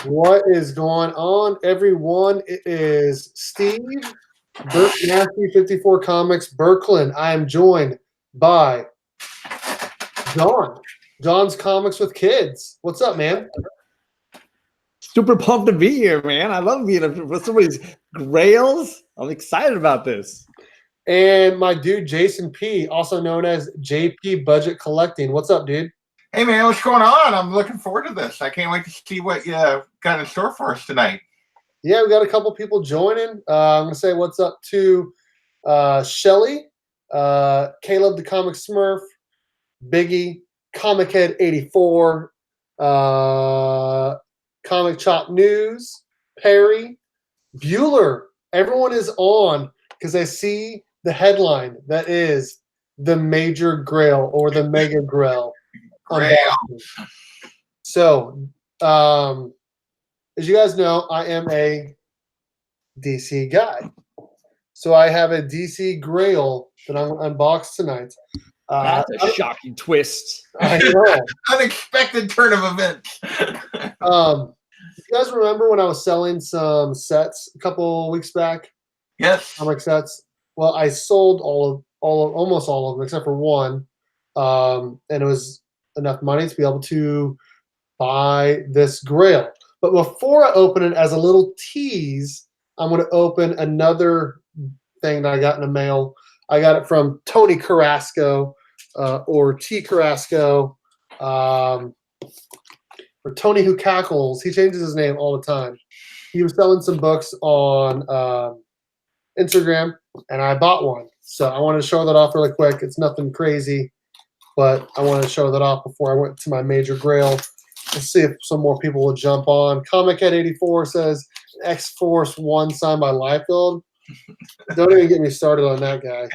What is going on, everyone? It is Steve, Burke Nasty 54 Comics, Brooklyn. I am joined by John. John's Comics with Kids. What's up, man? Super pumped to be here, man. I love being with somebody's grails. I'm excited about this. And my dude, Jason P., also known as JP Budget Collecting. What's up, dude? Hey, man, what's going on? I'm looking forward to this. I can't wait to see what you got in store for us tonight. Yeah, we got a couple people joining. I'm going to say what's up to Shelly, Caleb the Comic Smurf, Biggie, Comic Head 84, Comic Chop News, Perry, Bueller. Everyone is on because I see the headline that is the Major Grail or the Mega Grail. So, as you guys know, I am a DC guy. So I have a DC Grail that I'm going to unbox tonight. That's a shocking twist. I know. Unexpected turn of events. You guys remember when I was selling some sets a couple weeks back? Yes. Comic sets. Well, I sold almost all of them except for one, and it was enough money to be able to buy this Grail. But before I open it, as a little tease, I'm going to open another thing that I got in the mail. I got it from Tony Carrasco, or T Carrasco, or Tony Who Cackles. He changes his name all the time. He was selling some books on Instagram, and I bought one. So I wanted to show that off really quick. It's nothing crazy, but I wanted to show that off before I went to my Major Grail. Let's see if some more people will jump on. Comic Head 84 says X-Force 1 signed by Liefeld. Don't even get me started on that guy.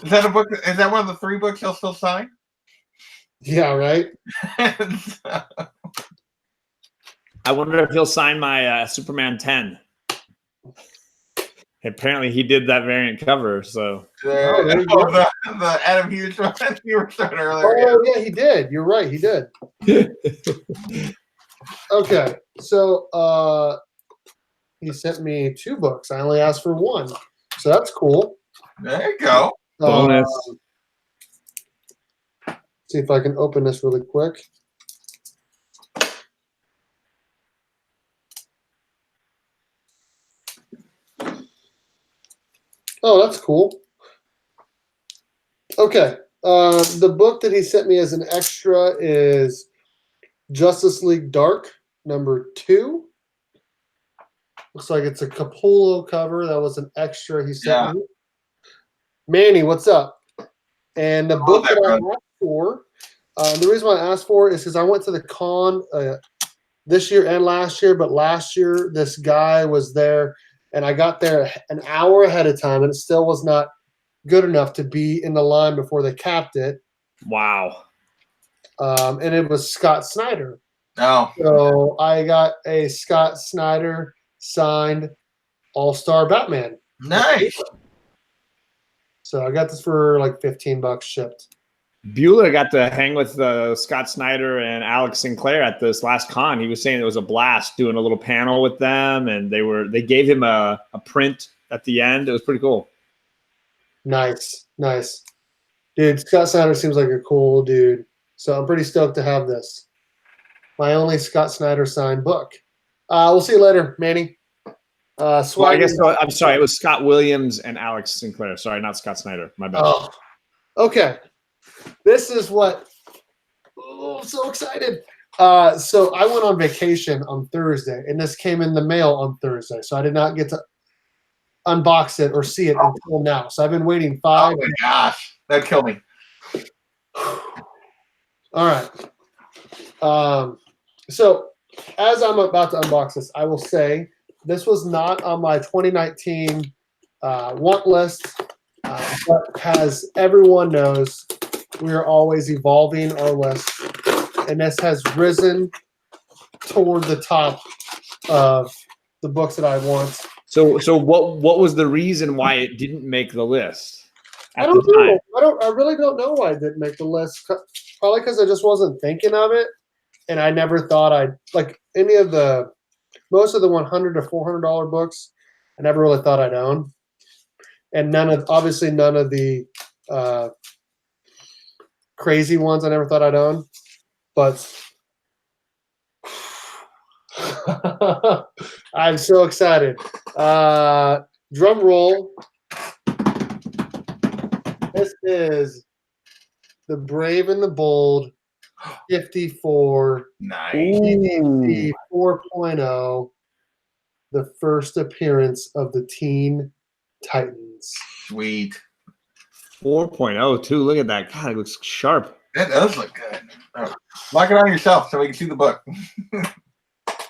Is that a book? Is that one of the 3 books he'll still sign? Yeah, right? I wonder if he'll sign my Superman 10. Apparently, he did that variant cover. So the Adam Hughes one you were starting earlier. Oh, yeah, he did. You're right. He did. Okay. So he sent me 2 books. I only asked for 1. So that's cool. There you go. Bonus. See if I can open this really quick. Oh, that's cool. Okay. The book that he sent me as an extra is Justice League Dark, #2. Looks like it's a Capullo cover. That was an extra he sent me. Manny, what's up? And the book that I asked for, the reason why I asked for it is because I went to the con this year and last year, but last year this guy was there, and I got there an hour ahead of time, and it still was not good enough to be in the line before they capped it. Wow. And it was Scott Snyder. Oh. So I got a Scott Snyder signed All-Star Batman. Nice. So I got this for like $15 shipped. Bueller got to hang with Scott Snyder and Alex Sinclair at this last con. He was saying it was a blast doing a little panel with them, and they gave him a print at the end. It was pretty cool. Nice. Dude, Scott Snyder seems like a cool dude. So I'm pretty stoked to have this. My only Scott Snyder signed book. We'll see you later, Manny. Well, I guess so. I'm sorry. It was Scott Williams and Alex Sinclair. Sorry, not Scott Snyder. My bad. Oh, okay. This is what. Oh, I'm so excited. So I went on vacation on Thursday, and this came in the mail on Thursday. So I did not get to unbox it or see it until now. So I've been waiting 5. Oh my gosh, that'd kill me. All right. So as I'm about to unbox this, I will say this was not on my 2019 want list, but as everyone knows, we are always evolving our list, and this has risen toward the top of the books that I want. So what was the reason why it didn't make the list? I don't know. I really don't know why it didn't make the list. Probably because I just wasn't thinking of it. and I never thought I'd like any of most of the $100 to $400 books. I never really thought I'd own, and obviously none of the crazy ones I never thought I'd own. But I'm so excited. Drum roll. This is The Brave and the Bold 54 Nice. EDC 4.0, the first appearance of the Teen Titans. Sweet. 4.0 too. Look at that. God, it looks sharp. That does look good. Oh, lock it on yourself so we can see the book.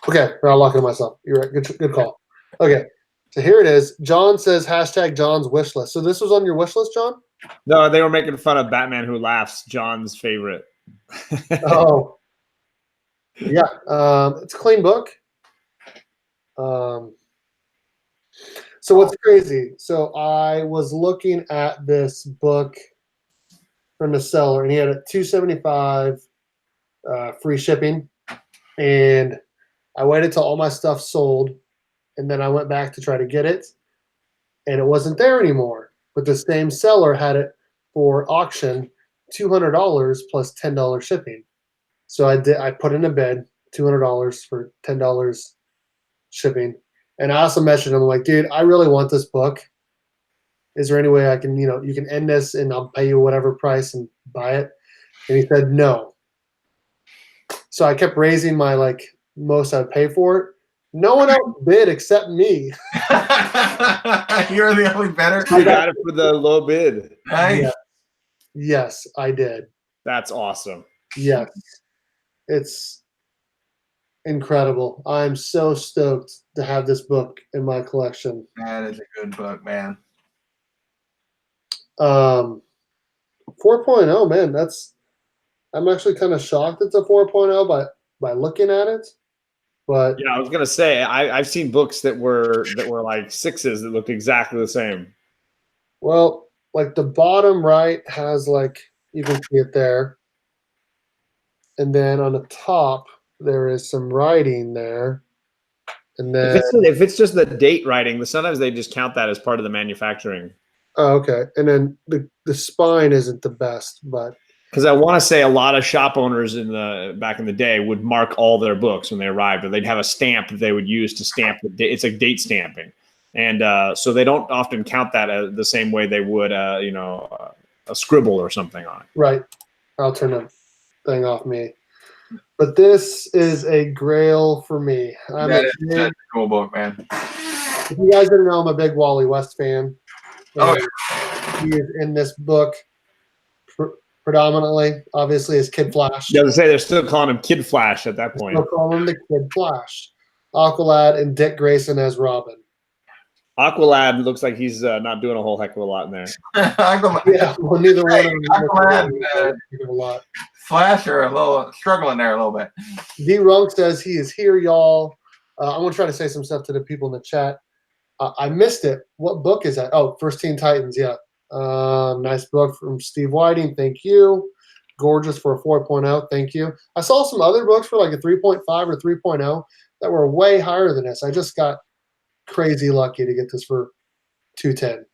Okay, I'll lock it on myself. You're right. Good call. Okay, so here it is. John says hashtag John's wish list. So this was on your wish list, John? No, they were making fun of Batman Who Laughs, John's favorite. Oh, yeah. It's a clean book. So what's crazy? So I was looking at this book from the seller, and he had a $275 free shipping, and I waited till all my stuff sold, and then I went back to try to get it, and it wasn't there anymore. But the same seller had it for auction, $200 plus $10 shipping. So I put in a bid, $200 for $10 shipping. And I also mentioned, I'm like, dude, I really want this book. Is there any way I can, you can end this and I'll pay you whatever price and buy it? And he said no. So I kept raising my most I'd pay for it. No one else bid except me. You're the only better. I got it for the low bid. Nice. Yes, I did. That's awesome. Yes. It's incredible. I'm so stoked to have this book in my collection. That is a good book, man. 4.0, man, I'm actually kind of shocked it's a 4.0 by looking at it. But yeah, I was gonna say I've seen books that were like 6s that looked exactly the same. Well, like the bottom right has you can see it there. And then on the top there is some writing there. And then if it's just the date writing, sometimes they just count that as part of the manufacturing. Oh, okay. And then the spine isn't the best, but because I want to say a lot of shop owners back in the day would mark all their books when they arrived, or they'd have a stamp that they would use to stamp the date. It's like date stamping, and so they don't often count that the same way they would, a scribble or something on it. Right. I'll turn the thing off me. But this is a grail for me. That is such a cool book, man. If you guys didn't know, I'm a big Wally West fan. Oh, he is in this book predominantly, obviously, as Kid Flash. Yeah, I was gonna say they're still calling him Kid Flash at that point. They're calling him the Kid Flash. Aqualad and Dick Grayson as Robin. Aqualad looks like he's not doing a whole heck of a lot in there. Yeah, well, neither one of them. Aqualad, a lot. Flash are a little struggling there a little bit. D. Runk says he is here, y'all. I'm gonna try to say some stuff to the people in the chat. I missed it. What book is that? Oh, First Teen Titans. Yeah. Nice book from Steve Whiting. Thank you. Gorgeous for a 4.0. Thank you. I saw some other books for like a 3.5 or 3.0 that were way higher than this. I just got crazy lucky to get this for 210.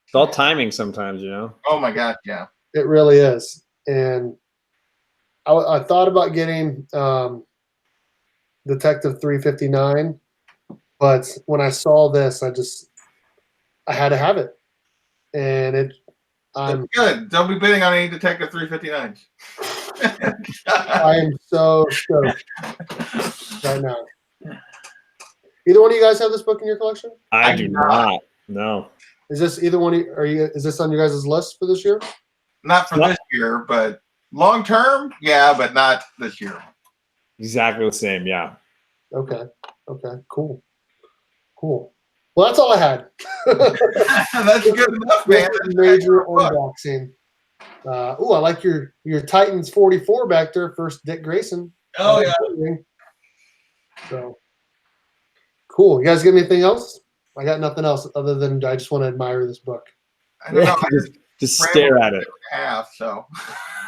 It's all timing sometimes, Oh my God, yeah. It really is. And I thought about getting Detective 359, but when I saw this, I had to have it. And I'm good. Don't be bidding on any Detective 359s. I am so stoked right now. Either one of you guys have this book in your collection? I do not. No. Is this either one? Is this on you guys' list for this year? Not for this year, but long term, yeah, but not this year. Exactly the same, yeah. Okay. Cool. Well, that's all I had. That's good enough, man. Major unboxing. I like your Titans 44 back there. First Dick Grayson. Oh yeah. So cool. You guys got anything else? I got nothing else other than I just want to admire this book. I don't know. Just stare at it. Half, so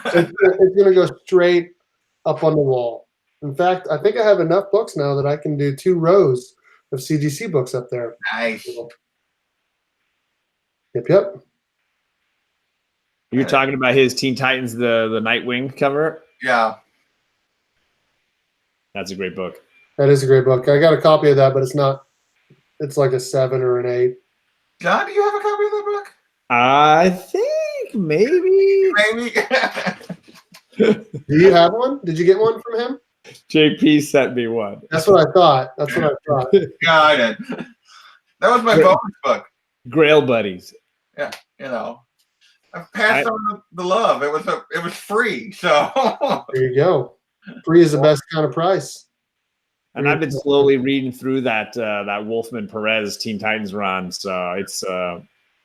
It's gonna go straight up on the wall. In fact, I think I have enough books now that I can do 2 rows of CGC books up there. Nice. Yep. You're talking about his Teen Titans, the Nightwing cover? Yeah. That's a great book. That is a great book. I got a copy of that, but it's not. It's like a 7 or an 8. John, do you have a copy of that book? I think maybe. Maybe. Do you have one? Did you get one from him? JP sent me one. That's what I thought. Yeah, I did. That was my bonus book. Grail Buddies. Yeah, you know, I've passed on the love. It was free, so There you go. Free is the best kind of price. And I've been slowly reading through that Wolfman Perez Teen Titans run. So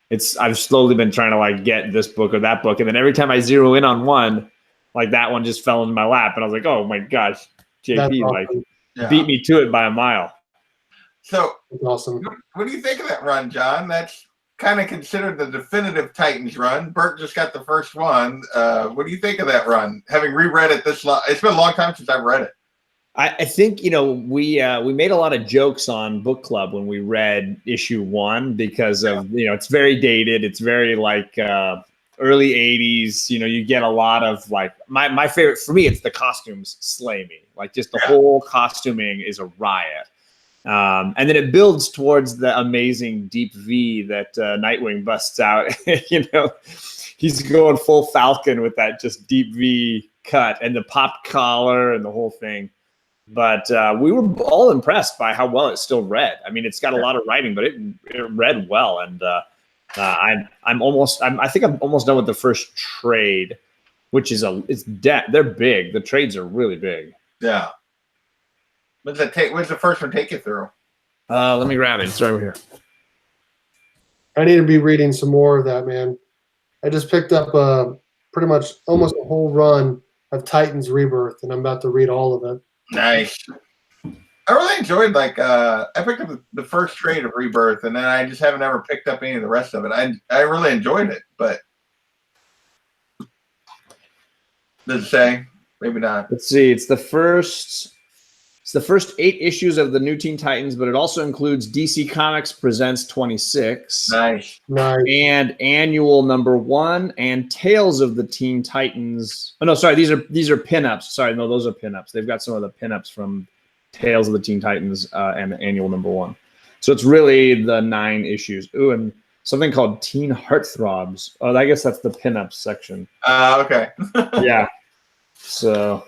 it's I've slowly been trying to like get this book or that book, and then every time I zero in on one, like that one just fell into my lap, and I was like, oh my gosh, JP awesome. Beat me to it by a mile. So that's awesome. What do you think of that run, John? That's kind of considered the definitive Titans run. Bert just got the first one. What do you think of that run? Having reread it it's been a long time since I've read it. I think we made a lot of jokes on book club when we read issue 1 because of it's very dated. It's very like early 80s. You get a lot of like my favorite for me. It's the costumes slay me. Like just the whole costuming is a riot. And then it builds towards the amazing deep V that Nightwing busts out. He's going full Falcon with that just deep V cut and the pop collar and the whole thing. But we were all impressed by how well it still read. I mean, it's got a lot of writing, but it read well. And I think I'm almost done with the first trade, which is they're big. The trades are really big. Yeah. What's the first one take you through? Let me grab it. It's right over here. I need to be reading some more of that, man. I just picked up pretty much almost a whole run of Titans Rebirth, and I'm about to read all of it. Nice. I really enjoyed I picked up the first trade of Rebirth, and then I just haven't ever picked up any of the rest of it. I really enjoyed it, but does it say? Maybe not. Let's see. It's the first 8 issues of the new Teen Titans, but it also includes DC Comics Presents 26. Nice. And annual #1 and Tales of the Teen Titans. Oh no, sorry, these are pinups. Sorry, no, those are pinups. They've got some of the pinups from Tales of the Teen Titans and annual #1. So it's really the 9 issues. Ooh, and something called Teen Heartthrobs. Oh, I guess that's the pinups section. Okay. Yeah. So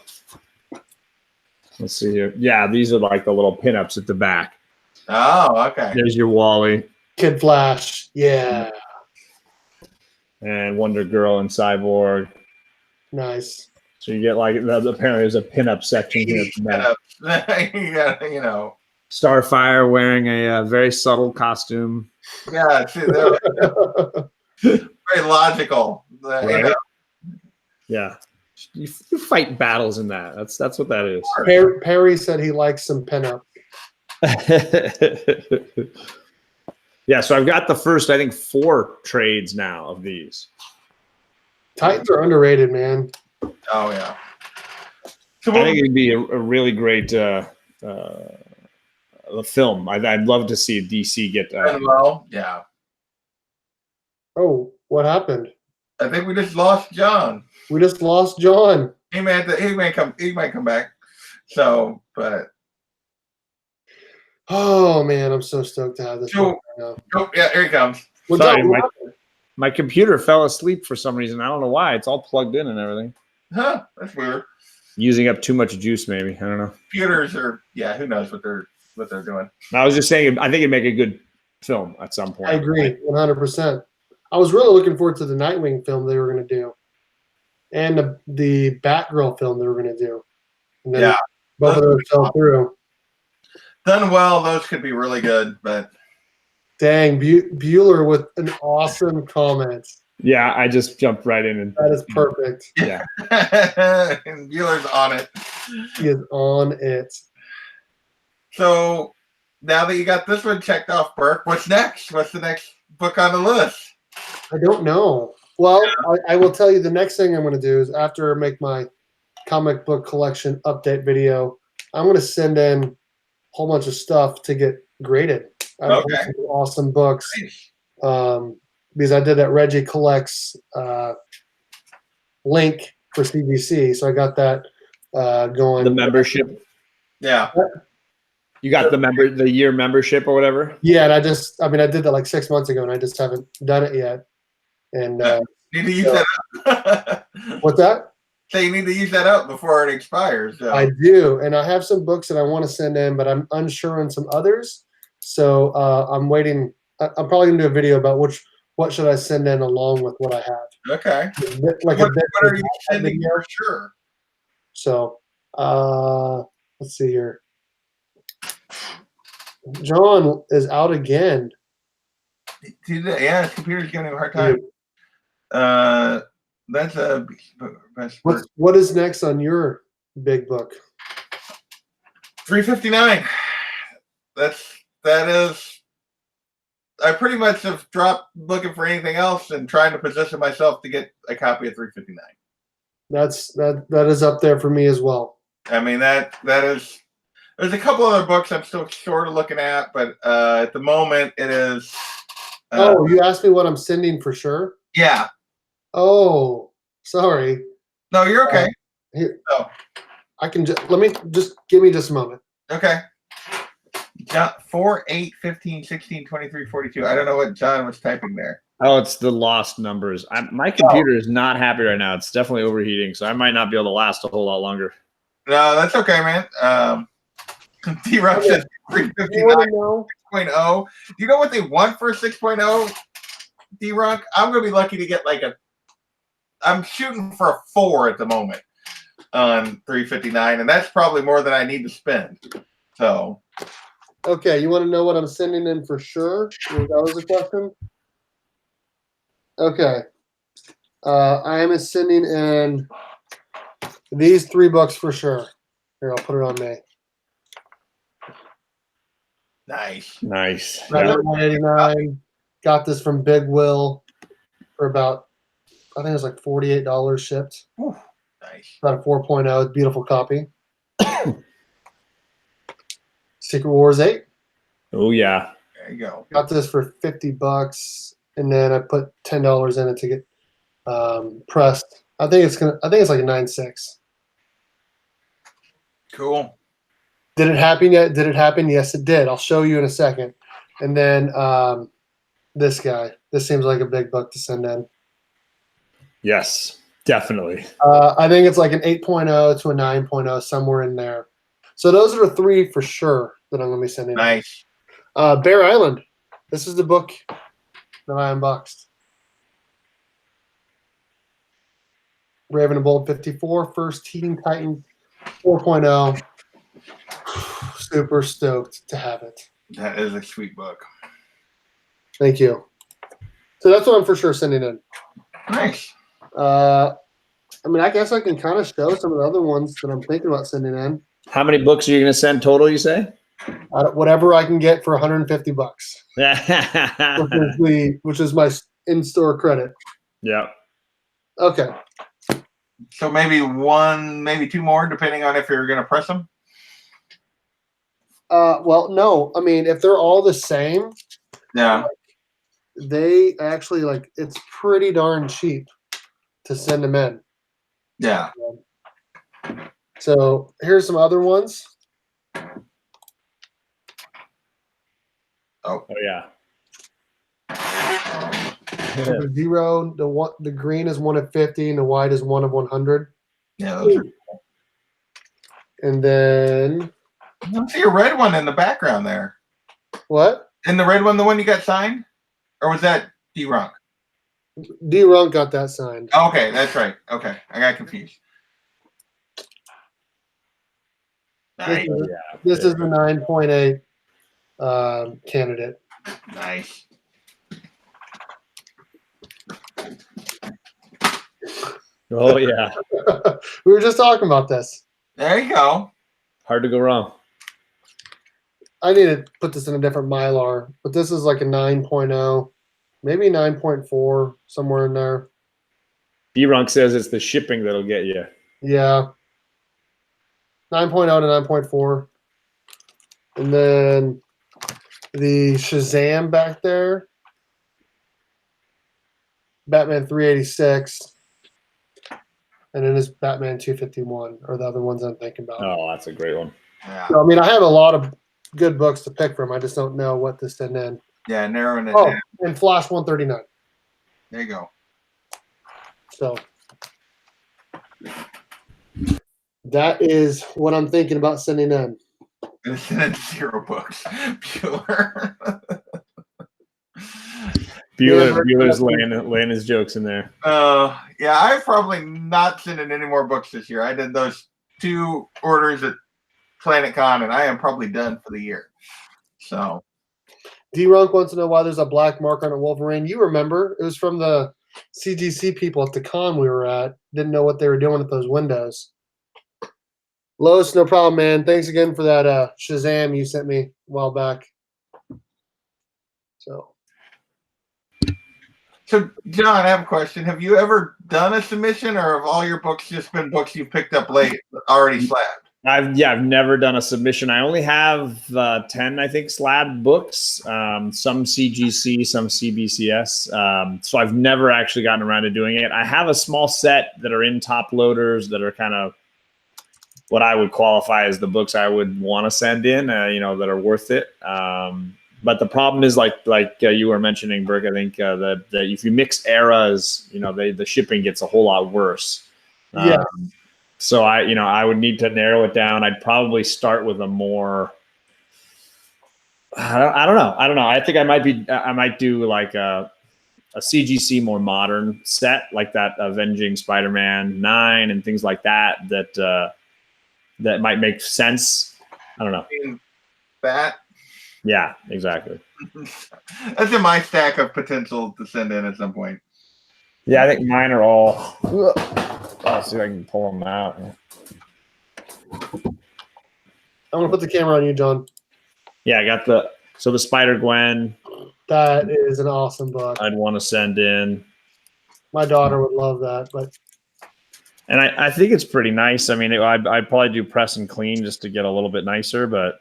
let's see here. Yeah, these are like the little pinups at the back. Oh, okay. There's your Wally. Kid Flash. Yeah. And Wonder Girl and Cyborg. Nice. So you get like apparently there's a pinup section here. Yeah, Starfire wearing a very subtle costume. Yeah, very logical. Right? Yeah. You fight battles in that. That's what that is. Perry said he likes some pinup. Yeah, so I've got the first, I think, 4 trades now of these. Titans are underrated, man. Oh yeah. So I think it'd be a really great film. I'd love to see DC get. Well, yeah. Oh, what happened? I think we just lost John. We just lost John. He might come back. So, but oh man, I'm so stoked to have this. So, right oh yeah, here he comes. Well, sorry, John, my computer fell asleep for some reason. I don't know why. It's all plugged in and everything. Huh? That's weird. Using up too much juice, maybe. I don't know. Computers are who knows what they're doing. I was just saying, I think it'd make a good film at some point. I agree, 100%. I was really looking forward to the Nightwing film they were going to do, and the Batgirl film they were going to do. And then both of those fell through. Done well, those could be really good, but dang, Bueller with an awesome comment. Yeah, I just jumped right in. And that is perfect. Yeah. And Bueller's on it. He is on it. So now that you got this one checked off, Burke, what's next? What's the next book on the list? I don't know. Well, I will tell you the next thing I'm going to do is after I make my comic book collection update video. I'm going to send in a whole bunch of stuff to get graded. I have Okay. awesome books Nice. because I did that Reggie Collects link for CBC, so I got that going. The membership. Yeah. You got the year membership or whatever. Yeah, and I did that like 6 months ago, and I just haven't done it yet. And Need to use that up. what's that? So you need to use that up before it expires. So. I do, and I have some books that I want to send in, but I'm unsure on some others. So I'm waiting. I'm probably gonna do a video about what should I send in along with what I have. Okay. Like what are you sending video. for sure? So let's see here. John is out again. Yeah, his computer's giving him a hard time. That's a best. What is next on your big book? 359. That is. I pretty much have dropped looking for anything else and trying to position myself to get a copy of 359. That is up there for me as well. I mean that is. There's a couple other books I'm still sort of looking at, but at the moment it is. Oh, you asked me what I'm sending for sure? Yeah. Oh, sorry. No, you're okay. Here, Oh. I can give me just a moment. Okay. 4, 8, 15, 16, 23, 42. I don't know what John was typing there. Oh, it's the lost numbers. My computer is not happy right now. It's definitely overheating, so I might not be able to last a whole lot longer. No, that's okay, man. D-Rock says 359 6.0. Do you know what they want for a 6.0, D-Rock? I'm going to be lucky to get I'm shooting for a 4 at the moment on 359, and that's probably more than I need to spend. So. Okay, you want to know what I'm sending in for sure? That was a question? Okay. I am sending in these 3 books for sure. Here, I'll put it on me. Nice. Yeah. 189. Got this from Big Will for about, I think it was like $48 shipped. Whew, nice. About a 4.0. Beautiful copy. Secret Wars 8. Oh yeah. There you go. Got this for $50, and then I put $10 in it to get pressed. I think it's like a 9.6. Cool. Did it happen yet? Did it happen? Yes, it did. I'll show you in a second. And then this guy. This seems like a big book to send in. Yes, definitely. I think it's like an 8.0 to a 9.0, somewhere in there. So those are the 3 for sure that I'm going to be sending. Nice. Bear Island. This is the book that I unboxed. Raven and Bold 54, First Teen Titans 4.0. Super stoked to have it. That is a sweet book. Thank you. So that's what I'm for sure sending in. Nice. I mean, I guess I can kind of show some of the other ones that I'm thinking about sending in. How many books are you going to send total, you say? Whatever I can get for $150, which is my in-store credit. Yeah. Okay. So maybe 1, maybe 2 more, depending on if you're going to press them. Well, no. I mean, if they're all the same, Yeah. they actually it's pretty darn cheap to send them in. Yeah. So here's some other ones. Oh yeah. The 0, the green is 1 of 50, and the white is 1 of 100. Yeah. Those are. And then I don't see a red one in the background there. what? In the red one, the one you got signed, or was that D-Runk? D-Runk got that signed. Okay, that's right. Okay, I got confused. Nice. This is the 9.8 candidate. Nice. Oh yeah. We were just talking about this. There you go. Hard to go wrong. I need to put this in a different Mylar, but this is like a 9.0, maybe 9.4, somewhere in there. D-Runk says it's the shipping that'll get you. Yeah. 9.0 to 9.4. And then the Shazam back there. Batman 386. And then this Batman 251 are the other ones I'm thinking about. Oh, that's a great one. Yeah. So, I mean, I have a lot of good books to pick from. I just don't know what to send in. Yeah, narrowing it Oh, down. and Flash 139. There you go. So that is what I'm thinking about sending in. And send 0 books. Pure. Bueller's laying his jokes in there. Yeah, I'm probably not sending any more books this year. I did those 2 orders at Planet Con, and I am probably done for the year. So D-Runk wants to know why there's a black mark on a Wolverine. You remember, it was from the CGC people at the con we were at. Didn't know what they were doing at those windows. Lois, no problem, man. Thanks again for that Shazam you sent me a while back. So, John, I have a question. Have you ever done a submission, or have all your books just been books you picked up late, already slabbed? I've never done a submission. I only have 10, I think, slab books. Some CGC, some CBCS. So I've never actually gotten around to doing it. I have a small set that are in top loaders that are kind of what I would qualify as the books I would want to send in, that are worth it. But the problem is, like you were mentioning, Burke, I think that if you mix eras, the shipping gets a whole lot worse. Yeah. So I would need to narrow it down. I'd probably start with a more. I don't know. I think I might do like a CGC more modern set, like that Avenging Spider-Man 9 and things like that. That might make sense. I don't know. That. Yeah, exactly. That's in my stack of potential to send in at some point. Yeah, I think mine are all. I'll see if I can pull them out. I'm gonna put the camera on you, John. Yeah, I got the Spider-Gwen. That is an awesome book. I'd want to send in. My daughter would love that, and I think it's pretty nice. I mean, I'd probably do press and clean just to get a little bit nicer, but.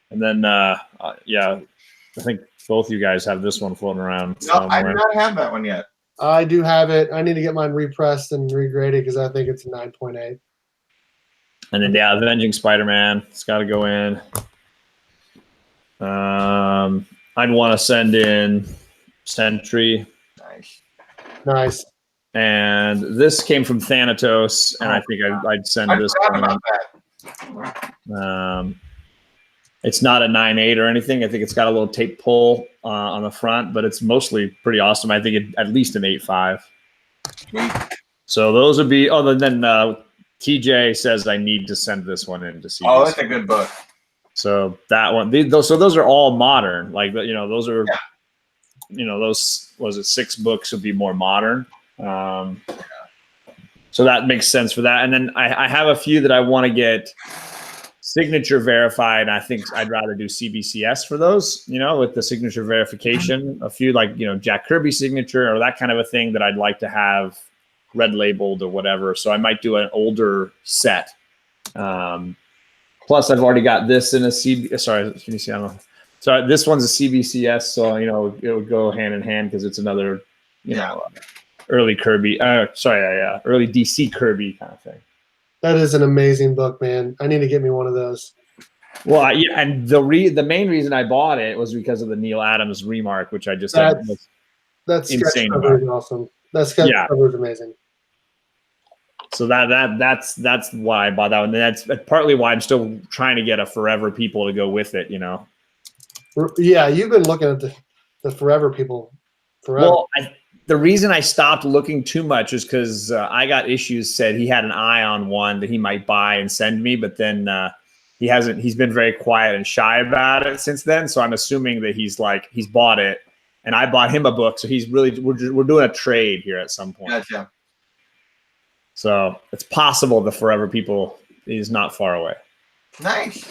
And then, I think both you guys have this one floating around. No, I do not have that one yet. I do have it. I need to get mine repressed and regraded because I think it's a 9.8. And then, Avenging Spider-Man. It's got to go in. I'd want to send in Sentry. Nice. And this came from Thanatos, and I think I'd send this one. It's not a 9.8 or anything. I think it's got a little tape pull on the front, but it's mostly pretty awesome. I think at least an 8.5. So those would be. Oh, then TJ says I need to send this one in to see. Oh, that's a good book. So that one. Those are all modern. Like those are. Yeah. Those was it 6 books would be more modern. So that makes sense for that. And then I have a few that I want to get signature verified. I think I'd rather do CBCS for those, with the signature verification. A few like, Jack Kirby signature or that kind of a thing that I'd like to have red labeled or whatever. So I might do an older set. Plus I've already got this in a sorry, can you see? I don't know. So this one's a CBCS. So, it would go hand in hand because it's another, early Kirby, early DC Kirby kind of thing. That is an amazing book, man. I need to get me one of those. Well, and the main reason I bought it was because of the Neil Adams remark, which I just that insane. Sketch cover is awesome. That sketch cover is amazing. So that's why I bought that one. And that's partly why I'm still trying to get a Forever People to go with it. Yeah, you've been looking at the Forever People forever. Well, the reason I stopped looking too much is because I got issues. Said he had an eye on one that he might buy and send me, but then he hasn't. He's been very quiet and shy about it since then. So I'm assuming that he's bought it, and I bought him a book. So he's really we're doing a trade here at some point. Gotcha. So it's possible the Forever People is not far away. Nice.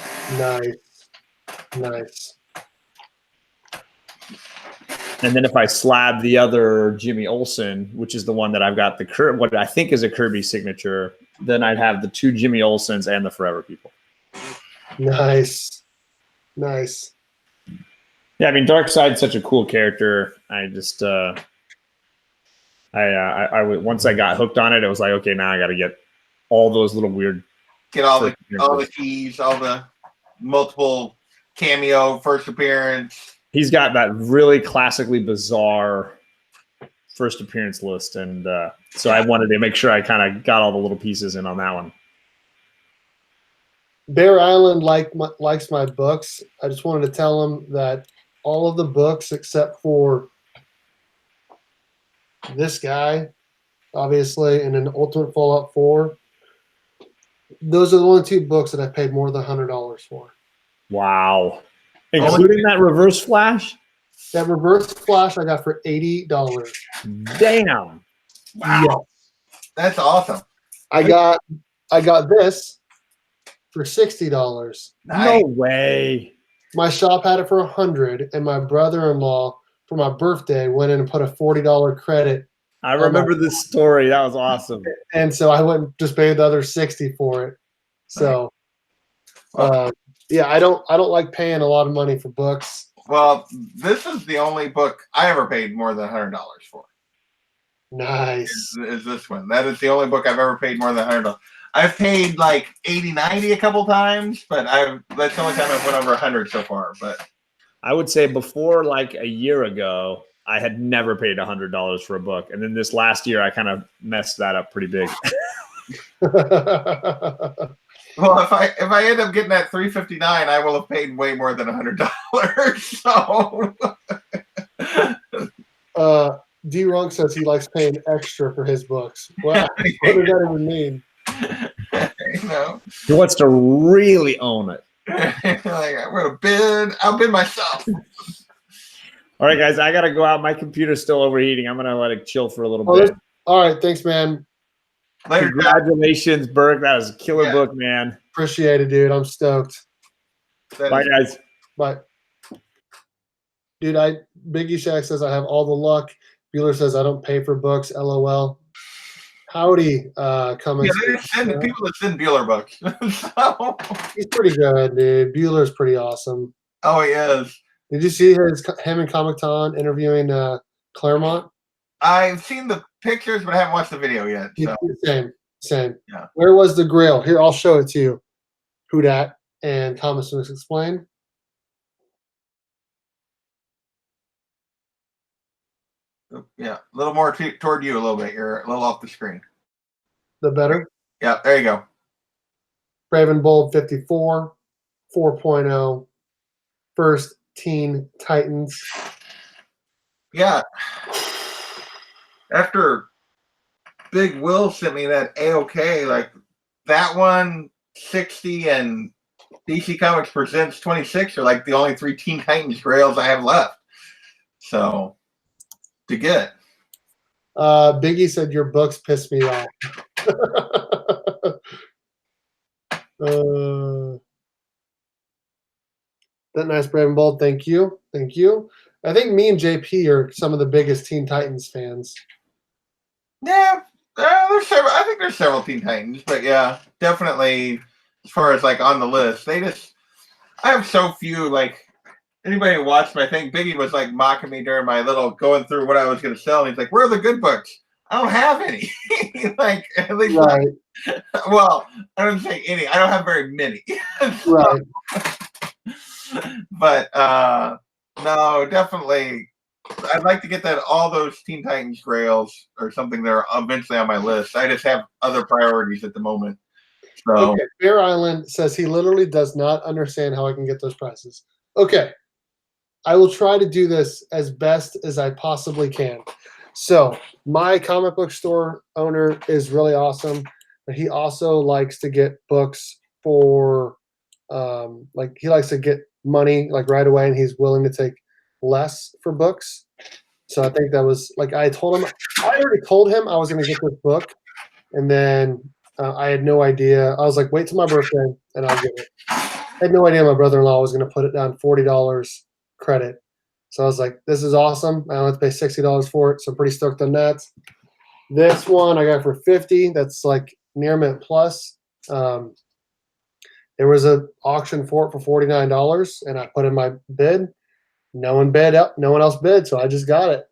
And then if I slab the other Jimmy Olsen, which is the one that I've got what I think is a Kirby signature, then I'd have the 2 Jimmy Olsens and the Forever People. Nice. Nice. Yeah, I mean, Darkseid's such a cool character. I just, once I got hooked on it, it was like, okay, now I got to get all those little weird. Get all the keys, all the multiple cameo first appearance. He's got that really classically bizarre first appearance list, and so I wanted to make sure I kind of got all the little pieces in on that one. Bear Island likes my books. I just wanted to tell him that all of the books except for this guy, obviously, and then Ultimate Fallout 4, those are the only 2 books that I paid more than $100 for. Wow. Including that Reverse Flash? That Reverse Flash I got for $80. Damn. Wow. Yeah. That's awesome. I got this for $60. No way. My shop had it for $100, and my brother-in-law for my birthday went in and put a $40 credit. I remember this story. That was awesome. And so I went and just paid the other $60 for it. So yeah, I don't like paying a lot of money for books. Well, this is the only book I ever paid more than $100 for. Nice. Is this one. That is the only book I've ever paid more than $100. I've paid like 80, 90 a couple times, but that's the only time I've went over 100 so far. But I would say before like a year ago, I had never paid $100 for a book. And then this last year, I kind of messed that up pretty big. Well, if I end up getting that $359, I will have paid way more than $100. So, D-Runk says he likes paying extra for his books. Wow, what does that even mean? You know, He wants to really own it. like I'll bid myself. All right, guys, I got to go out. My computer's still overheating. I'm going to let it chill for a little bit. All right, thanks, man. Later, Congratulations, Burke. That was a killer book, man. Appreciate it, dude. I'm stoked. Bye, guys. Bye. Dude, Biggie Shack says I have all the luck. Bueller says I don't pay for books. LOL. Howdy, comments. Yeah, people that send Bueller books. So. He's pretty good, dude. Bueller's pretty awesome. Oh, he is. Did you see him in Comic Con interviewing Claremont? I've seen the pictures, but I haven't watched the video yet. So. Same. Yeah. Where was the Grail? Here, I'll show it to you. Who dat and Thomas Lewis explain. Yeah, a little more toward you a little bit. You're a little off the screen. The better? Yeah, there you go. Brave and Bold 54, 4.0, first Teen Titans. Yeah. After Big Will sent me that AOK, like that one, 60, and DC Comics Presents 26 are like the only 3 Teen Titans grails I have left. So, to get. Biggie said your books piss me off. That nice, Brave and Bold. Thank you. Thank you. I think me and JP are some of the biggest Teen Titans fans. Yeah, there's several. I think there's several Teen Titans, but yeah, definitely as far as like on the list, I have so few. Like anybody who watched my thing, Biggie was like mocking me during my little going through what I was going to sell, and he's like, "Where are the good books? I don't have any." Like at least, right. Well, I don't say any. I don't have very many. So, right. But no, definitely. I'd like to get all those Teen Titans grails or something that are eventually on my list. I just have other priorities at the moment. So okay. Bear Island says he literally does not understand how I can get those prices. Okay. I will try to do this as best as I possibly can. So my comic book store owner is really awesome, but he also likes to get books for like he likes to get money like right away, and he's willing to take less for books. So I think that was like I already told him I was going to get this book, and then I had no idea. I was like, wait till my birthday and I'll get it. I had no idea my brother-in-law was going to put it down $40 credit. So I was like, this is awesome. I don't have to pay $60 for it, so I'm pretty stoked on that. This one I got for $50. That's like Near Mint Plus. There was an auction for it for $49, and I put in my bid. No one bid up. No one else bid, so I just got it.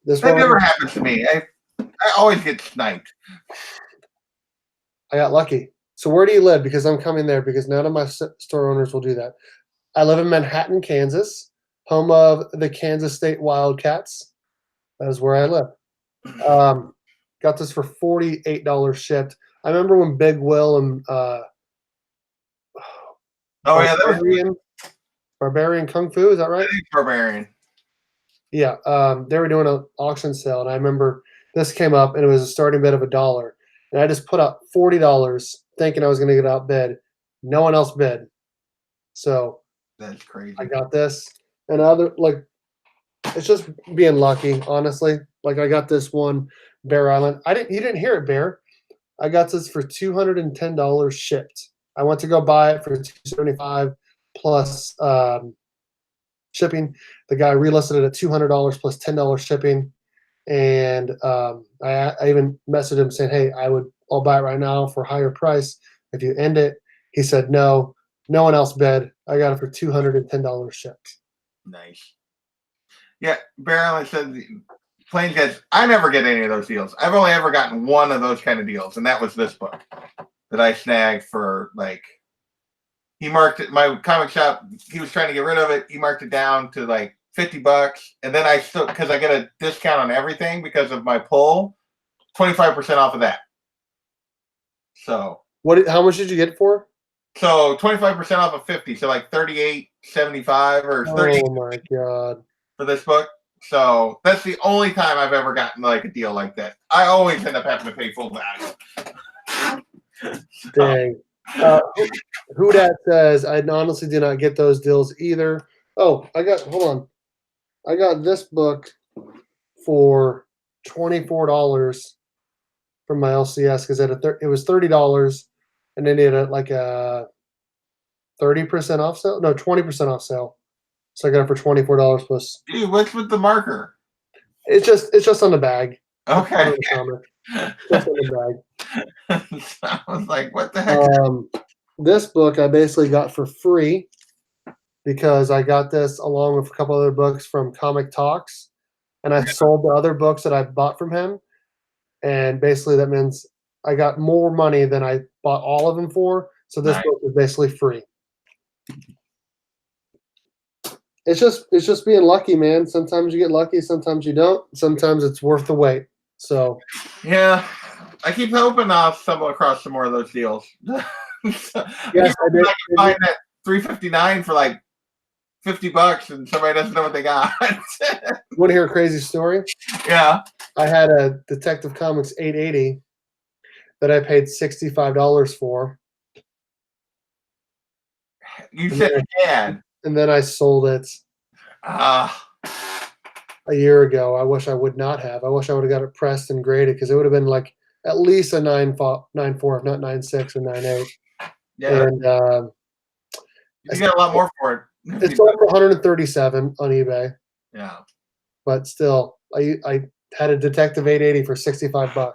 This That one, never happens to me. I always get sniped. I got lucky. So where do you live? Because I'm coming there because none of my store owners will do that. I live in Manhattan, Kansas, home of the Kansas State Wildcats. That is where I live. Got this for $48 shipped. I remember when Big Will and Yeah, that was Barbarian Kung Fu, is that right? Barbarian. Yeah, they were doing an auction sale, and I remember this came up, and it was a starting bid of $1, and I just put up $40, thinking I was going to get outbid. No one else bid, so that's crazy. I got this, and it's just being lucky, honestly. Like I got this one, Bear Island. You didn't hear it, Bear. I got this for $210 shipped. I went to go buy it for $275 plus shipping. The guy relisted it at $200 plus $10 shipping, and I even messaged him saying, "Hey, I'll buy it right now for a higher price if you end it." He said no. No one else bid. I got it for $210 shipped. Nice. Yeah, Barrel said Plain Jets. I never get any of those deals. I've only ever gotten one of those kind of deals, and that was this book that I snagged for like. He marked it. My comic shop. He was trying to get rid of it. He marked it down to like $50, and then I still because I get a discount on everything because of my pull, 25% off of that. So how much did you get it for? So 25% off of 50, so like $38.75 or $30. Oh my god! For this book. So that's the only time I've ever gotten like a deal like that. I always end up having to pay full value. Dang. Who that says I honestly do not get those deals either. Oh, hold on. I got this book for $24 from my LCS because it was $30, and then it had like a 30% off sale. No, 20% off sale. So I got it for $24 plus. Dude, what's with the marker? It's just on the bag. Okay. Just on the bag. So I was like, what the heck? This book I basically got for free because I got this along with a couple other books from Comic Talks, and I sold the other books that I bought from him, and basically that means I got more money than I bought all of them for. So this book is basically free. It's just being lucky, man. Sometimes you get lucky, sometimes you don't. Sometimes it's worth the wait. So yeah, I keep hoping I'll stumble across some more of those deals. Yes, I did. I can find that $3.59 for like $50, and somebody doesn't know what they got. Want to hear a crazy story? Yeah. I had a Detective Comics 880 that I paid $65 for. You said you had. And then I sold it a year ago. I wish I would not have. I wish I would have got it pressed and graded because it would have been like at least a 9.4, if not 9.6 or 9.8. Yeah. And you got a lot more for it. It's sold for $137 on eBay. Yeah. But still, I had a Detective 880 for $65.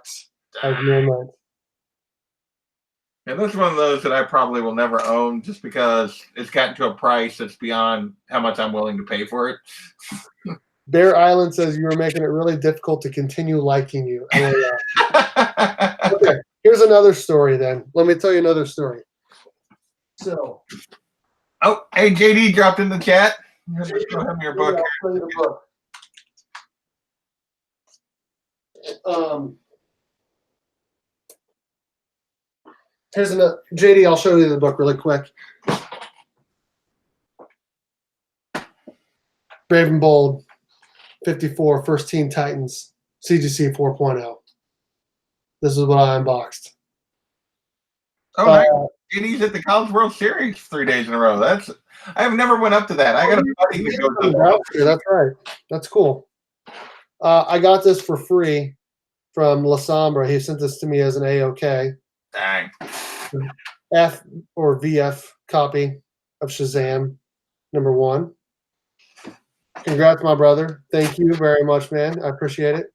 And that's one of those that I probably will never own just because it's gotten to a price that's beyond how much I'm willing to pay for it. Bear Island says you were making it really difficult to continue liking you. Okay, here's another story then. Let me tell you another story. So. Oh, hey, JD dropped in the chat. Show him your book. Here's another JD. I'll show you the book really quick. Brave and Bold, 54, First Teen Titans, CGC 4.0. This is what I unboxed. Oh, nice. JD's at the College World Series 3 days in a row. I have never went up to that. I got a buddy who goes to that. That's right. That's cool. I got this for free from La Sombra. He sent this to me as an AOK. Dang. F or VF copy of Shazam #1. Congrats, my brother. Thank you very much, man. I appreciate it.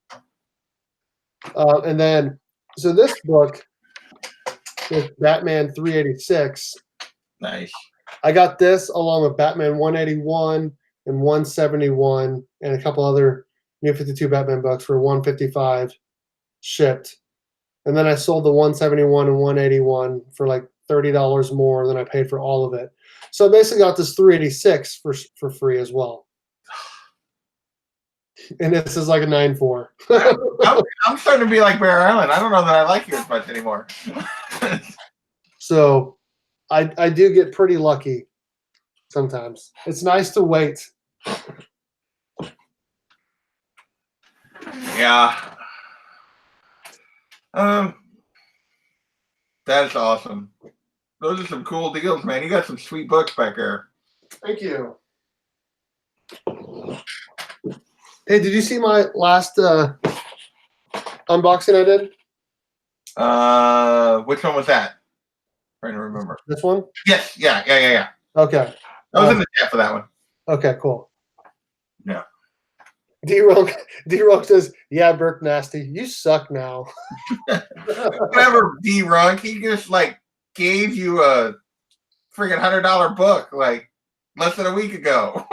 And then So this book is Batman 386. Nice. I got this along with Batman 181 and 171 and a couple other New 52 Batman books for 155 shipped. And then I sold the 171 and 181 for like $30 more than I paid for all of it. So I basically got this 386 for free as well. And this is like a 9.4. I'm starting to be like Bear Island. I don't know that I like you as much anymore. So I do get pretty lucky sometimes. It's nice to wait. Yeah. That's awesome. Those are some cool deals, man. You got some sweet books back there. Thank you. Hey, did you see my last unboxing I did? Which one was that? Trying to remember. This one? Yes. Yeah. Okay. I was in the chat for that one. Okay, cool. Yeah. D-Rock says, yeah, Burke Nasty, you suck now. Whatever, D-Runk. He just like gave you a freaking $100 book like less than a week ago.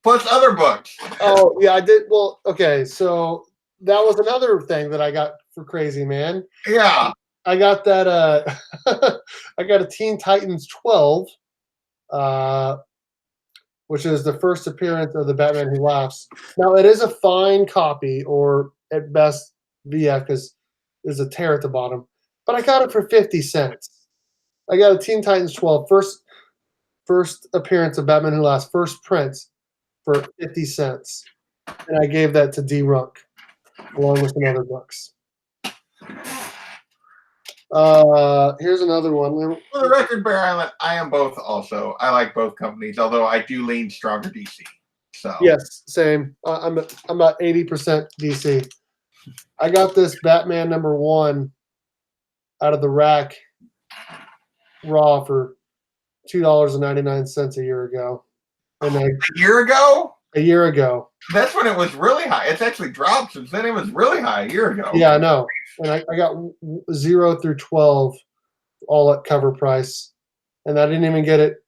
Plus other books. Oh, yeah, I did. Well, okay, so that was another thing that I got for Crazy Man. Yeah. I got that I got a Teen Titans 12, which is the first appearance of the Batman Who Laughs. Now it is a fine copy, or at best VF, because there's a tear at the bottom. But I got it for 50 cents. I got a Teen Titans 12, first appearance of Batman Who Laughs, first print for 50 cents. And I gave that to D-Runk, along with some other books. Here's another one. For the record, Bear Island, I am both also. I like both companies, although I do lean stronger DC. So Yes, same. I'm about 80% DC. I got this Batman #1 out of the rack raw for $2.99 a year ago. And a year ago? A year ago. That's when it was really high. It's actually dropped since then. It was really high a year ago. Yeah, I know. And I got 0 through 12 all at cover price. And I didn't even get it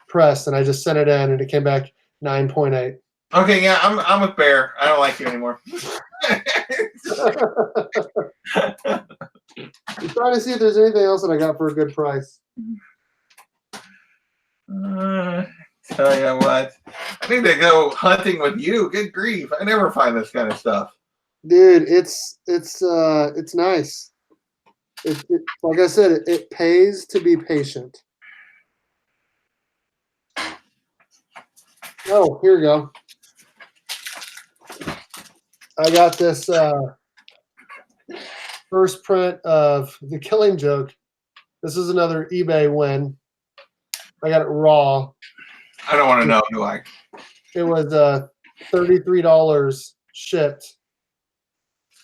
pressed, and I just sent it in, and it came back 9.8. Okay, yeah, I'm with Bear. I don't like you anymore. I'm trying to see if there's anything else that I got for a good price. Tell you what, I need to go hunting with you. Good grief, I never find this kind of stuff. Dude, it's nice. Like I said, it pays to be patient. Oh, here we go. I got this first print of The Killing Joke. This is another eBay win. I got it raw. I don't want to know, do I? It was $33 shipped.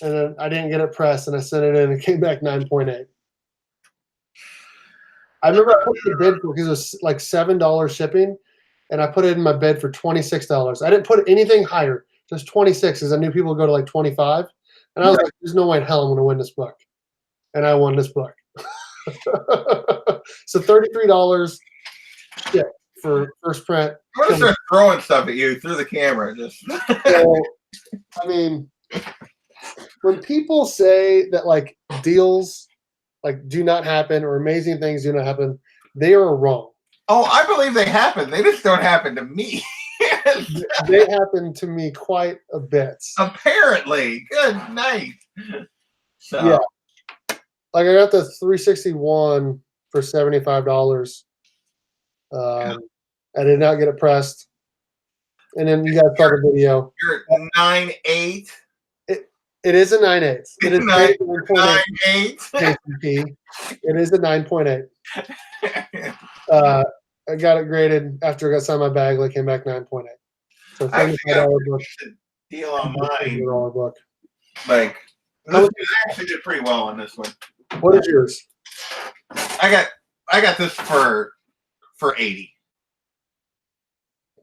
And then I didn't get it pressed, and I sent it in, and it came back 9.8. I remember I put the bid for, because it was like $7 shipping, and I put it in my bid for $26. I didn't put anything higher, just 26, because I knew people would go to like 25. And I was like, there's no way in hell I'm going to win this book. And I won this book. So $33 shipped for first print. I'm going to start throwing stuff at you through the camera. Just. So, I mean, when people say that like deals like do not happen or amazing things do not happen, they are wrong. Oh, I believe they happen. They just don't happen to me. They happen to me quite a bit. Apparently. Good night. So. Yeah. Like I got the 361 for $75. I did not get it pressed. And then you guys saw the video. You're 9.8. It is a 9.8. It is 9.8. It is a 9.8. I got it graded after I got signed my bag. Like came back 9.8. So $75 book. Deal on mine. Book. Like I actually did pretty well on this one. What is yours? I got this for 80.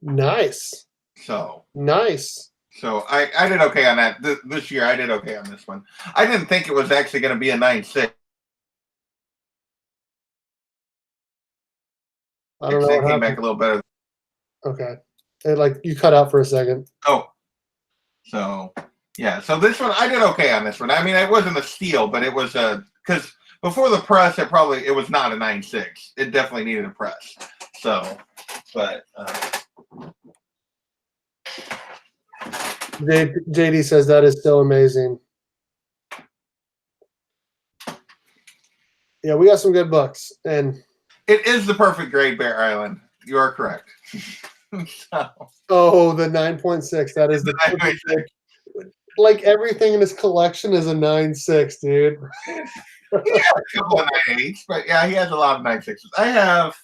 Nice. So nice. So I did okay on that this year. I did okay on this one. I didn't think it was actually going to be a 9.6. I don't know what It came happened. back a little better. Okay. Like you cut out for a second. Oh, so yeah. So this one I did okay on this one. I mean, it wasn't a steal, but it was a because before the press, it was not a 9.6. It definitely needed a press. So, but. JD says that is so amazing. Yeah, we got some good books, and it is the perfect grade, Bear Island. You are correct. So, oh, the 9.6. That is the perfect grade. Like everything in his collection is a 9.6, dude. he has a couple of 9.8s, but yeah, he has a lot of 9.6s. I have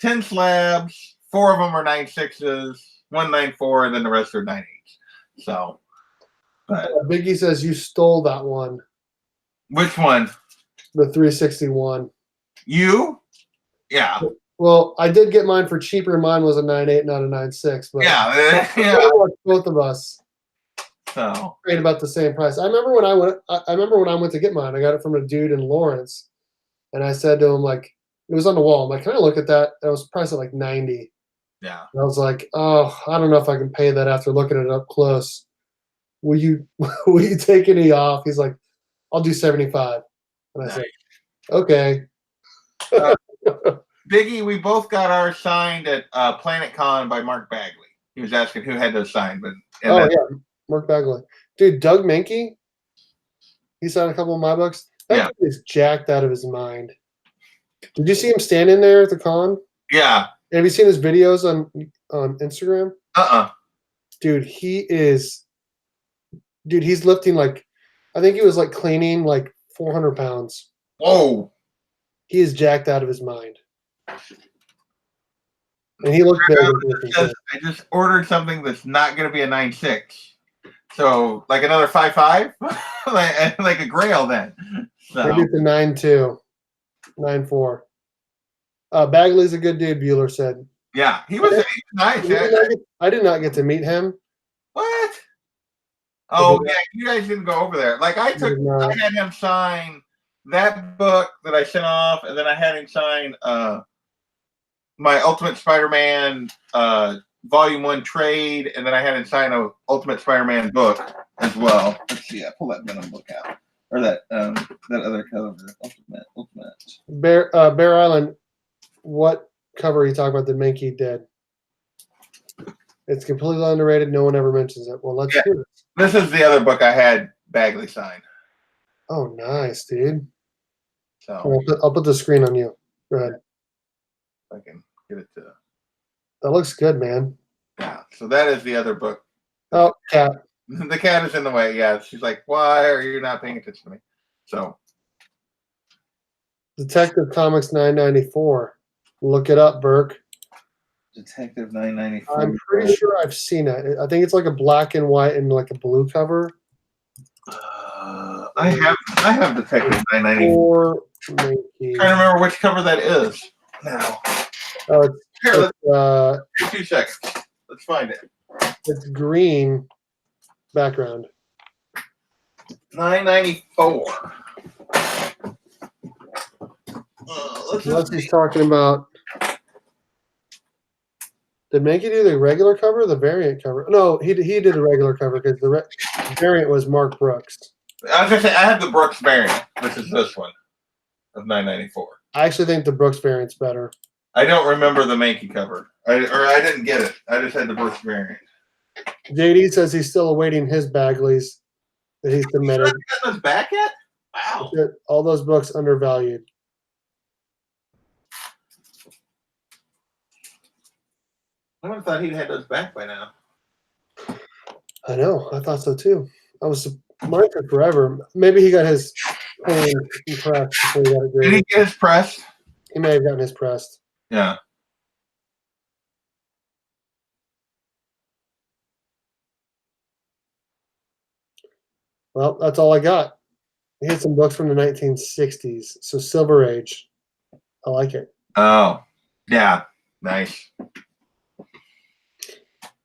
10 slabs. 4 of them are 9.6s, 1 9.4, and then the rest are 9.8s. So, but Biggie says you stole that one. Which one? The 361. You? Yeah. Well, I did get mine for cheaper. Mine was a 9.8, not a 9.6. But yeah. Both of us. So Paid about the same price. I remember when I went to get mine. I got it from a dude in Lawrence, and I said to him, like, it was on the wall. I'm like, can I look at that? It was priced at like 90. Yeah. And I was like, oh, I don't know if I can pay that after looking at it up close. Will you take any off? He's like, I'll do 75. And I said, okay. Biggie, we both got ours signed at Planet Con by Mark Bagley. He was asking who had those signed, but yeah, Mark Bagley. Dude, Doug Menke, he signed a couple of my books. That dude is jacked out of his mind. Did you see him standing there at the con? Yeah. Have you seen his videos on Instagram? Dude, he's lifting like, I think he was like cleaning like 400 pounds. Whoa. He is jacked out of his mind. And he looked very I just ordered something that's not going to be a 9.6. So, like another 5.5? like a grail then. So. Maybe it's a 9.2, 9.4. Bagley's a good dude, Bueller said. Yeah, he was nice. I did not get to meet him. What? Oh, yeah, you guys didn't go over there. Like, I had him sign that book that I sent off, and then I had him sign my Ultimate Spider-Man Volume 1 trade, and then I had him sign a Ultimate Spider-Man book as well. Let's see, I pull that Venom book out. Or that other cover, Ultimate. Bear Island, what cover are you talking about that Menke did? It's completely underrated. No one ever mentions it. Well, let's hear it. This is the other book I had Bagley sign. Oh, nice, dude. So I'll put the screen on you. Go ahead. If I can get it to. That looks good, man. Yeah. So that is the other book. Oh, cat. The cat is in the way. Yeah. She's like, why are you not paying attention to me? So. Detective Comics 994. Look it up, Burke. Detective 994. I'm pretty sure I've seen it. I think it's like a black and white and like a blue cover. I have Detective 994. I'm trying to remember which cover that is now. Oh, Here, 2 seconds. Let's find it. It's green background. 994. Unless he's talking about. Did Menke do the regular cover or the variant cover? No, he did the regular cover because the variant was Mark Brooks. I was going to say, I have the Brooks variant, which is this one of 994. I actually think the Brooks variant's better. I don't remember the Menke cover. I didn't get it. I just had the Brooks variant. JD says he's still awaiting his Bagleys that he submitted. You got those back yet? Wow. All those books undervalued. I would have thought he'd had those back by now. I know. I thought so too. I was mine took forever. Maybe he got his pressed before he got it graded. Did he get his pressed? He may have gotten his pressed. Yeah. Well, that's all I got. He had some books from the 1960s, so Silver Age. I like it. Oh, yeah. Nice.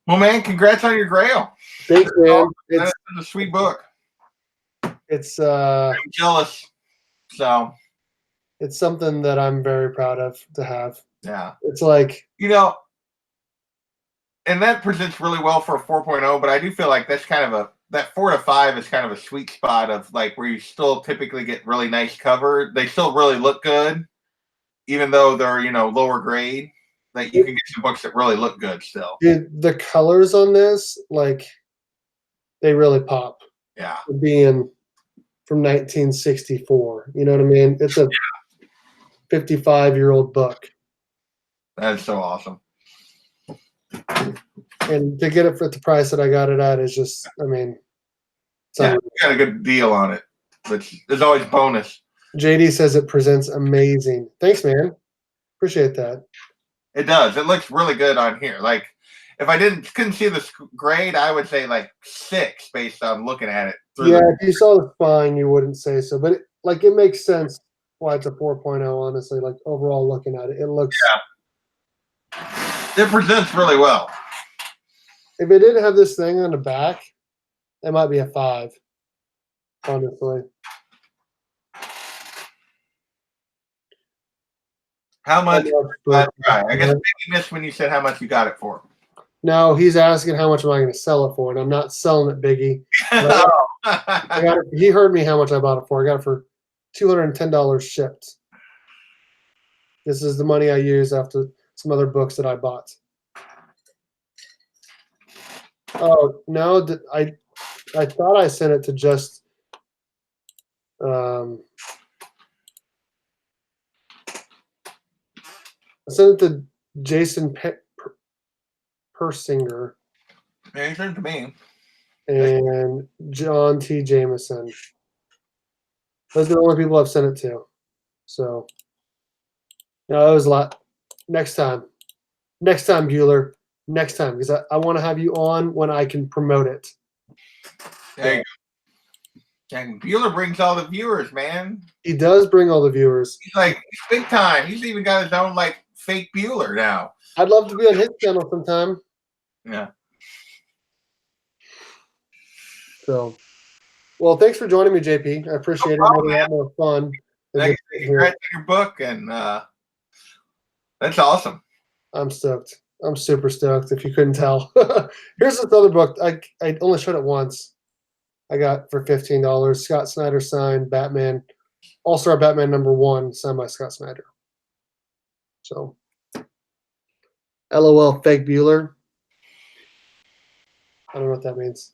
Well, man, congrats on your Grail. Thanks, man. That's a sweet book. It's I'm jealous. So it's something that I'm very proud of to have. yeah, It's like, and that presents really well for a 4.0. But I do feel like that's kind of that 4 to 5 is kind of a sweet spot of like where you still typically get really nice cover. They still really look good, even though they're lower grade. That you can get some books that really look good still. dude, the colors on this, like, they really pop. Yeah. Being from 1964, you know what I mean? It's a 55-year-old book. That's so awesome. And to get it for the price that I got it at is just, I mean, you got a good deal on it, which is always bonus. JD says it presents amazing. Thanks, man. Appreciate that. It does. It looks really good on here. Like, if I couldn't see the grade, I would say like 6 based on looking at it. Yeah, if you saw the spine, you wouldn't say so, but it makes sense why it's a 4.0. Honestly, like overall looking at it, it looks. Yeah. It presents really well. If it didn't have this thing on the back, it might be a 5. Honestly. How much? I guess maybe you missed when you said how much you got it for. No, he's asking how much am I going to sell it for, and I'm not selling it, Biggie. He heard me how much I bought it for. I got it for $210 shipped. This is the money I use after some other books that I bought. Oh no, I thought I sent it to just. I sent it to Jason Persinger. Yeah, he sent it to me. And John T. Jameson. Those are the only people I've sent it to. So, no, it was a lot. Next time, Bueller. Next time, because I want to have you on when I can promote it. There you go. And Bueller brings all the viewers, man. He does bring all the viewers. He's big time. He's even got his own fake Bueller now. I'd love to be on his channel sometime. Yeah. So, well, thanks for joining me, JP. I appreciate it. Made it a lot more fun. Congrats on your book, and that's awesome. I'm stoked. I'm super stoked. If you couldn't tell, here's this other book. I only showed it once. I got for $15. Scott Snyder signed Batman, All-Star Batman #1, signed by Scott Snyder. So, LOL, fake Bueller. I don't know what that means.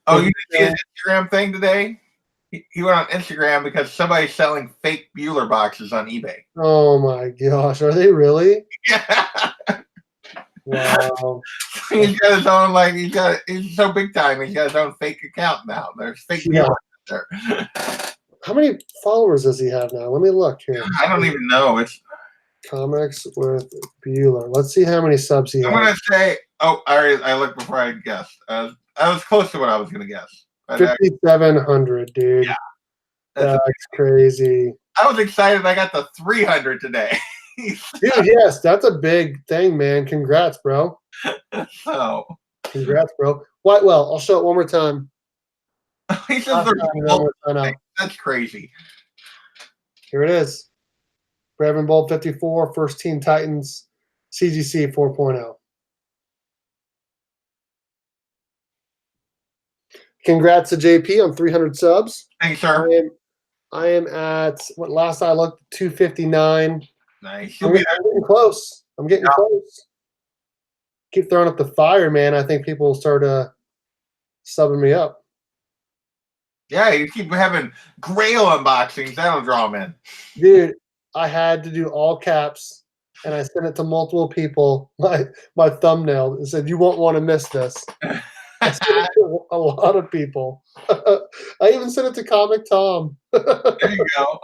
Oh, you didn't see his Instagram thing today? He went on Instagram because somebody's selling fake Bueller boxes on eBay. Oh my gosh, are they really? Yeah. Wow. He's got his own he's so big time. He's got his own fake account now. There's fake Bueller there. How many followers does he have now? Let me look here. I don't even know. It's Comics with Bueller. Let's see how many subs he has. I'm gonna say. Oh, I looked before I guessed. I was close to what I was gonna guess. 5,700, dude. Yeah, that's crazy. I was excited. I got the 300 today. Dude, yes, that's a big thing, man. Congrats, bro. So, congrats, bro. Well, I'll show it one more time. He says that's crazy. Here it is. Brevin Bold 54, First Team Titans, CGC 4.0. Congrats to JP on 300 subs. Thanks, sir. I am at, last I looked, 259. Nice. I'm getting close. I'm getting close. Keep throwing up the fire, man. I think people will start subbing me up. Yeah, you keep having Grail unboxings. That'll draw them in. Dude, I had to do all caps, and I sent it to multiple people, my thumbnail, and said, you won't want to miss this. I sent it to a lot of people. I even sent it to Comic Tom. There you go.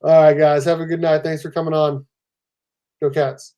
All right, guys. Have a good night. Thanks for coming on. Go Cats.